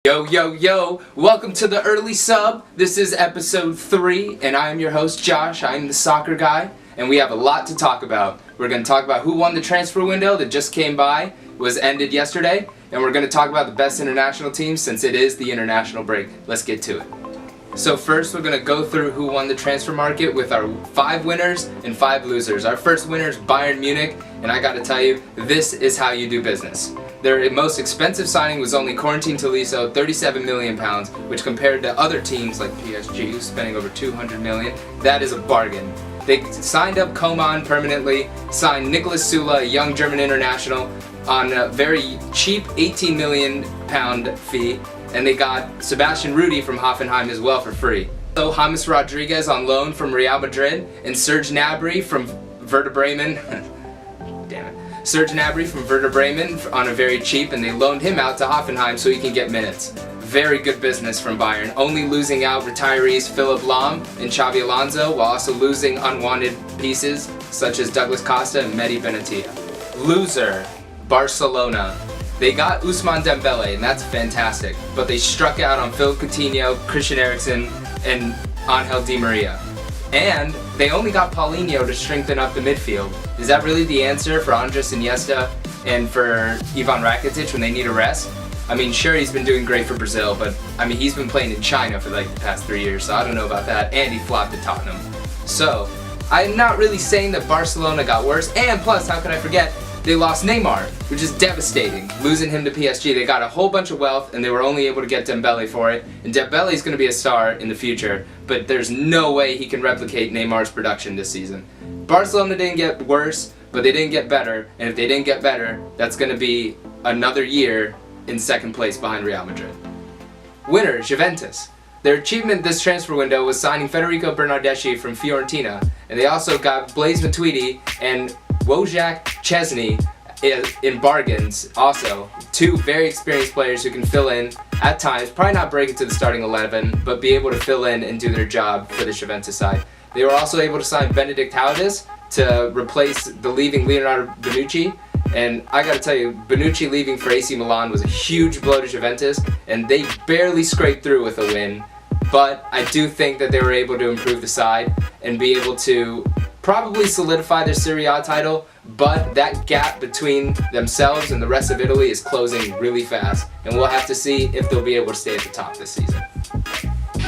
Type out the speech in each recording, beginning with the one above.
Yo, yo, yo, welcome to the early sub. This is episode 3, and I am your host, Josh. I am the soccer guy, and we have a lot to talk about. We're going to talk about who won the transfer window that just came by, was ended yesterday, and we're going to talk about the best international teams since it is the international break. Let's get to it. So first, we're going to go through who won the transfer market with our 5 winners and 5 losers. Our first winner is Bayern Munich, and I got to tell you, this is how you do business. Their most expensive signing was only Corentin Tolisso, £37 million, which compared to other teams like PSG, who's spending over $200 million, that is a bargain. They signed up Coman permanently, signed Nicolas Sula, a young German international, on a very cheap £18 million fee, and they got Sebastian Rudy from Hoffenheim as well for free. So James Rodriguez on loan from Real Madrid, and Serge Gnabry from Werder Bremen. Damn it. Serge Gnabry from Werder Bremen on a very cheap, and they loaned him out to Hoffenheim so he can get minutes. Very good business from Bayern, only losing out retirees Philipp Lahm and Xabi Alonso, while also losing unwanted pieces such as Douglas Costa and Mehdi Benatia. Loser, Barcelona. They got Ousmane Dembele, and that's fantastic, but they struck out on Phil Coutinho, Christian Eriksen, and Angel Di Maria. And they only got Paulinho to strengthen up the midfield. Is that really the answer for Andres Iniesta and for Ivan Rakitic when they need a rest? I mean, sure, he's been doing great for Brazil, but I mean, he's been playing in China for like the past 3 years, so I don't know about that. And he flopped at Tottenham. So, I'm not really saying that Barcelona got worse, and plus, how could I forget, they lost Neymar, which is devastating. Losing him to PSG, they got a whole bunch of wealth, and they were only able to get Dembele for it. And Dembele is going to be a star in the future, but there's no way he can replicate Neymar's production this season. Barcelona didn't get worse, but they didn't get better, and if they didn't get better, that's going to be another year in second place behind Real Madrid. Winner, Juventus. Their achievement this transfer window was signing Federico Bernardeschi from Fiorentina, and they also got Blaise Matuidi and Wojciech Szczesny in bargains also. 2 very experienced players who can fill in at times, probably not break into the starting 11, but be able to fill in and do their job for the Juventus side. They were also able to sign Benedict Haudes to replace the leaving Leonardo Bonucci, and I gotta tell you, Bonucci leaving for AC Milan was a huge blow to Juventus, and they barely scraped through with a win, but I do think that they were able to improve the side and be able to probably solidify their Serie A title, but that gap between themselves and the rest of Italy is closing really fast, and we'll have to see if they'll be able to stay at the top this season.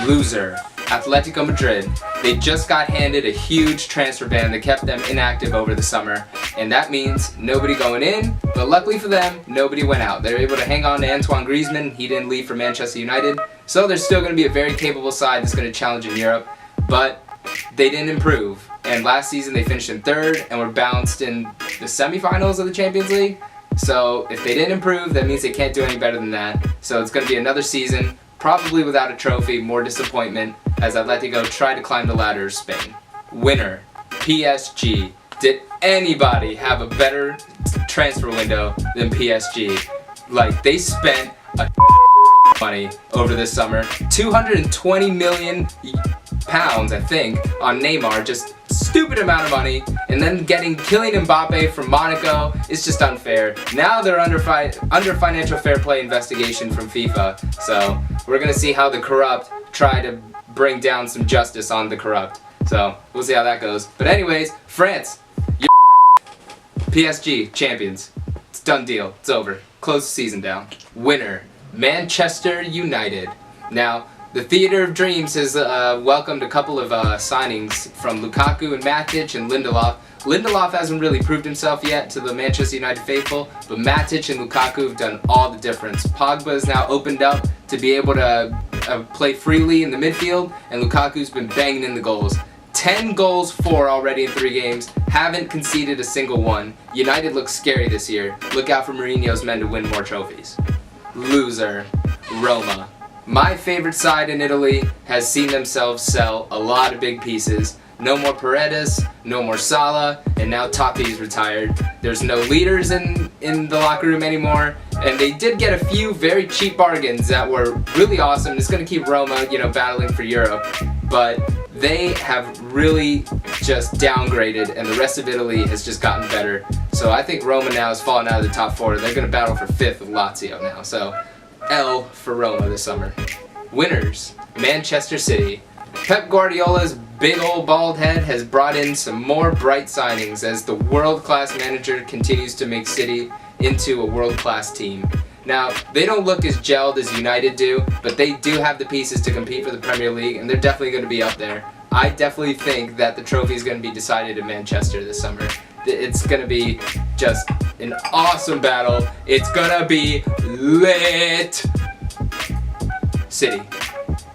Loser, Atletico Madrid. They just got handed a huge transfer ban that kept them inactive over the summer, and that means nobody going in, but luckily for them, nobody went out. They were able to hang on to Antoine Griezmann. He didn't leave for Manchester United, so they're still going to be a very capable side that's going to challenge in Europe, but they didn't improve. And last season they finished in 3rd and were bounced in the semifinals of the Champions League. So if they didn't improve, that means they can't do any better than that. So it's going to be another season, probably without a trophy, more disappointment as Atletico try to climb the ladder of Spain. Winner, PSG. Did anybody have a better transfer window than PSG? Like, they spent a money over this summer. 220 million pounds, I think, on Neymar, just stupid amount of money, and then getting Kylian Mbappe from Monaco is just unfair. Now they're under financial fair play investigation from FIFA, so we're gonna see how the corrupt try to bring down some justice on the corrupt. So we'll see how that goes. But anyways, France, PSG champions. It's done deal. It's over. Close the season down. Winner, Manchester United. Now, the Theatre of Dreams has welcomed a couple of signings from Lukaku and Matic and Lindelof. Lindelof hasn't really proved himself yet to the Manchester United faithful, but Matic and Lukaku have done all the difference. Pogba is now opened up to be able to play freely in the midfield, and Lukaku's been banging in the goals. 10 goals for already in 3 games, haven't conceded a single one. United looks scary this year. Look out for Mourinho's men to win more trophies. Loser, Roma. My favorite side in Italy has seen themselves sell a lot of big pieces. No more Paredes, no more Salah, and now Totti's retired. There's no leaders in the locker room anymore, and they did get a few very cheap bargains that were really awesome. It's going to keep Roma, battling for Europe, but they have really just downgraded, and the rest of Italy has just gotten better. So I think Roma now has fallen out of the top 4. They're going to battle for 5th with Lazio now. So L for Roma this summer. Winners, Manchester City. Pep Guardiola's big old bald head has brought in some more bright signings as the world-class manager continues to make City into a world-class team. Now, they don't look as gelled as United do, but they do have the pieces to compete for the Premier League, and they're definitely going to be up there. I definitely think that the trophy is going to be decided in Manchester this summer. It's going to be just an awesome battle. It's going to be lit. City.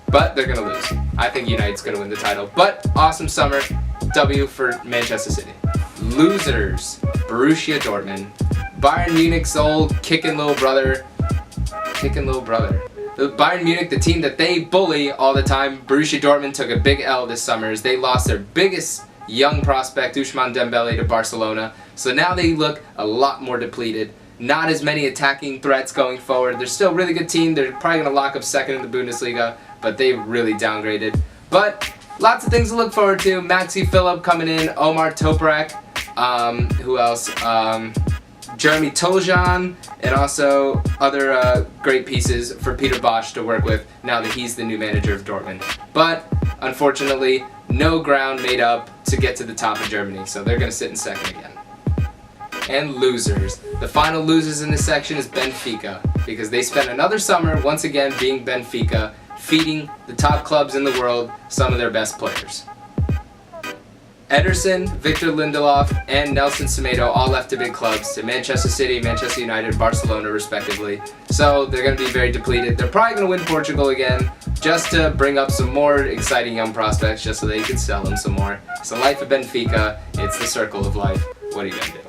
But they're going to lose. I think United's going to win the title. But awesome summer. W for Manchester City. Losers. Borussia Dortmund. Bayern Munich's old kicking little brother. The Bayern Munich, the team that they bully all the time, Borussia Dortmund took a big L this summer as they lost their biggest young prospect, Ousmane Dembele, to Barcelona. So now they look a lot more depleted. Not as many attacking threats going forward. They're still a really good team. They're probably going to lock up second in the Bundesliga, but they really downgraded. But lots of things to look forward to. Maxi Phillip coming in, Omar Toprak, who else? Jeremy Toljan, and also other great pieces for Peter Bosz to work with now that he's the new manager of Dortmund. But unfortunately, no ground made up to get to the top of Germany, so they're going to sit in second again. And losers. The final losers in this section is Benfica, because they spent another summer once again being Benfica, feeding the top clubs in the world some of their best players. Ederson, Victor Lindelof, and Nelson Semedo all left to big clubs, to Manchester City, Manchester United, Barcelona respectively. So they're going to be very depleted. They're probably going to win Portugal again, just to bring up some more exciting young prospects, just so they can sell them some more. It's the life of Benfica. It's the circle of life. What are you going to do?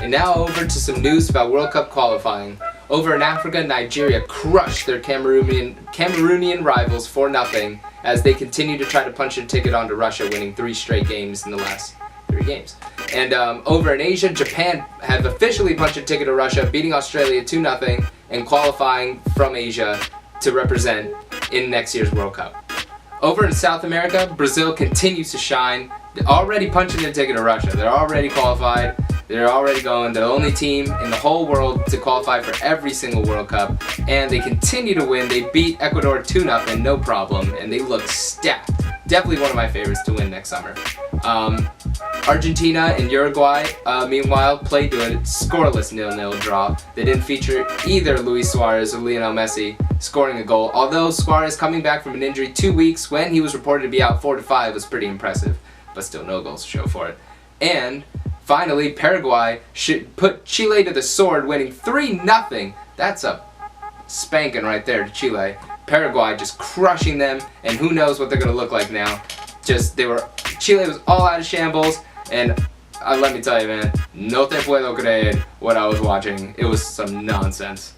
And now over to some news about World Cup qualifying. Over in Africa, Nigeria crushed their Cameroonian rivals 4-0 as they continue to try to punch their ticket onto Russia, winning 3 straight games in the last 3 games. And over in Asia, Japan have officially punched a ticket to Russia, beating Australia 2-0 and qualifying from Asia to represent in next year's World Cup. Over in South America, Brazil continues to shine. They're already punching their ticket to Russia. They're already qualified. They're already going. They're the only team in the whole world to qualify for every single World Cup. And they continue to win. They beat Ecuador 2-0, no problem. And they look stacked. Definitely one of my favorites to win next summer. Argentina and Uruguay, meanwhile, played to a scoreless 0-0 draw. They didn't feature either Luis Suarez or Lionel Messi scoring a goal. Although Suarez coming back from an injury 2 weeks when he was reported to be out 4 to 5 was pretty impressive. But still no goals to show for it. And finally, Paraguay should put Chile to the sword, winning 3-0. That's a spanking right there to Chile. Paraguay just crushing them, and who knows what they're going to look like now. Chile was all out of shambles, and let me tell you, man, no te puedo creer what I was watching. It was some nonsense.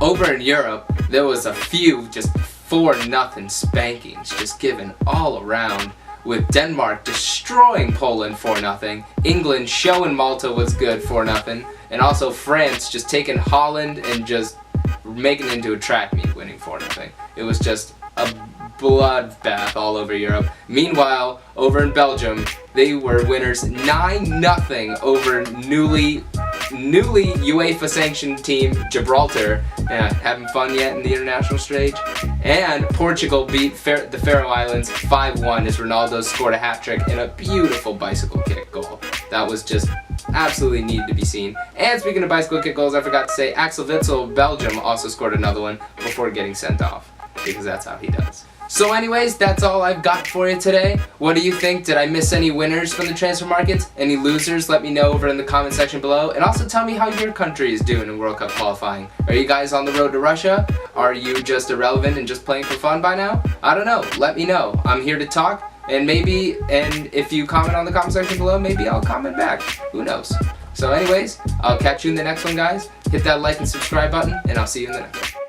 Over in Europe, there was a few just 4-0 spankings just given all around, with Denmark destroying Poland 4-0, England showing Malta was good 4-0, and also France just taking Holland and just making it into a track meet, winning 4-0. It was just a bloodbath all over Europe. Meanwhile, over in Belgium, they were winners 9-0 over newly UEFA sanctioned team Gibraltar. Yeah, having fun yet in the international stage? And Portugal beat the Faroe Islands 5-1 as Ronaldo scored a hat-trick and a beautiful bicycle kick goal. That was just absolutely needed to be seen. And speaking of bicycle kick goals, I forgot to say Axel Witsel of Belgium also scored another one before getting sent off, because that's how he does. So anyways, that's all I've got for you today. What do you think? Did I miss any winners from the transfer markets? Any losers? Let me know over in the comment section below. And also tell me how your country is doing in World Cup qualifying. Are you guys on the road to Russia? Are you just irrelevant and just playing for fun by now? I don't know. Let me know. I'm here to talk. And if you comment on the comment section below, maybe I'll comment back. Who knows? So anyways, I'll catch you in the next one, guys. Hit that like and subscribe button, and I'll see you in the next one.